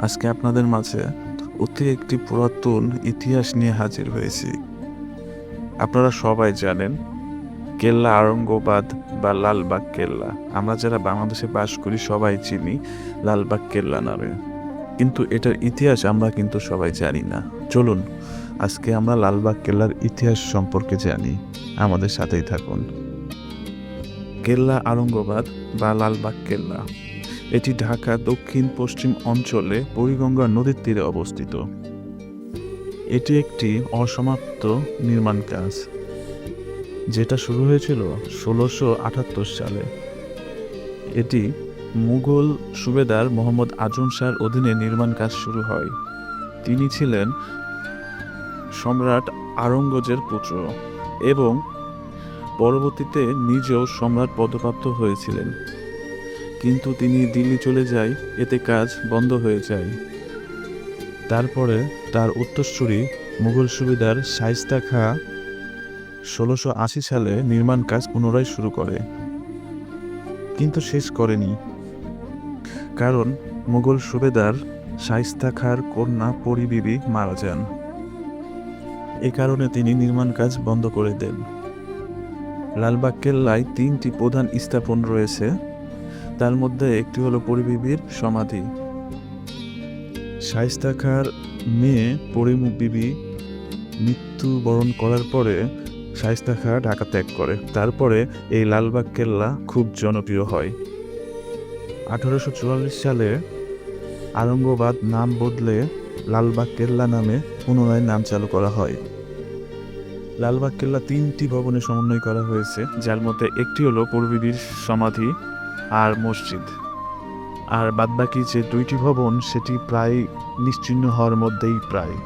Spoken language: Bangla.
আজকে আপনাদের মাঝে অতি একটি পুরাতন ইতিহাস নিয়ে হাজির হয়েছি। আপনারা সবাই জানেন কেল্লা আওরঙ্গাবাদ বা লালবাগ কেল্লা। আমরা যারা বাংলাদেশে বাস করি সবাই চিনি লালবাগ কেল্লা নামে, কিন্তু এটার ইতিহাস আমরা কিন্তু সবাই জানি না। চলুন আজকে আমরা লালবাগ কেল্লার ইতিহাস সম্পর্কে জানি, আমাদের সাথেই থাকুন। কেল্লা আওরঙ্গাবাদ বা লালবাগ কেল্লা এটি ঢাকা দক্ষিণ পশ্চিম অঞ্চলে বুড়িগঙ্গা নদীর তীরে অবস্থিত। এটি একটি অসমাপ্ত নির্মাণ কাজ, যেটা শুরু হয়েছিল 1678 সালে। এটি মুঘল সুবেদার মোহাম্মদ আজম শাহর অধীনে নির্মাণ কাজ শুরু হয়। তিনি ছিলেন সম্রাট আওরঙ্গজেবের পুত্র এবং পরবর্তীতে নিজেও সম্রাট পদপ্রাপ্ত হয়েছিলেন, কিন্তু তিনি দিল্লি চলে যায়, এতে কাজ বন্ধ হয়ে যায়। তারপরে তার উত্তরসূরি মুঘল সুবেদার শায়েস্তা খাঁ 1680 সালে নির্মাণ কাজ পুনরায় শুরু করে, কিন্তু শেষ করেনি, কারণ মুঘল সুবেদার শায়েস্তা খাঁর কন্যা পরী বিবি মারা যান। এ কারণে তিনি নির্মাণ কাজ বন্ধ করে দেন। লালবাগ কেল্লায় 3টি প্রধান স্থাপন রয়েছে, তার মধ্যে একটি হলো পরী বিবির সমাধি। শায়েস্তা খাঁর মেয়ে পরী বিবি মৃত্যুবরণ করার পরে শায়েস্তা খাঁ ঢাকা ত্যাগ করে। তারপরে এই লালবাগ কেল্লা খুব জনপ্রিয় হয়। 1844 সালে আওরঙ্গাবাদ নাম বদলে লালবাগ কেল্লা নামে পুনরায় নাম চালু করা হয়। লালবাগ কেল্লা 3টি ভবনে সমন্বয় করা হয়েছে, যার মধ্যে একটি হলো পরী বিবির সমাধি আর মসজিদ, আর বাদবাকি যে 2টি ভবন সেটি প্রায় নিশ্চিহ্ন হওয়ার মধ্যেই প্রায়।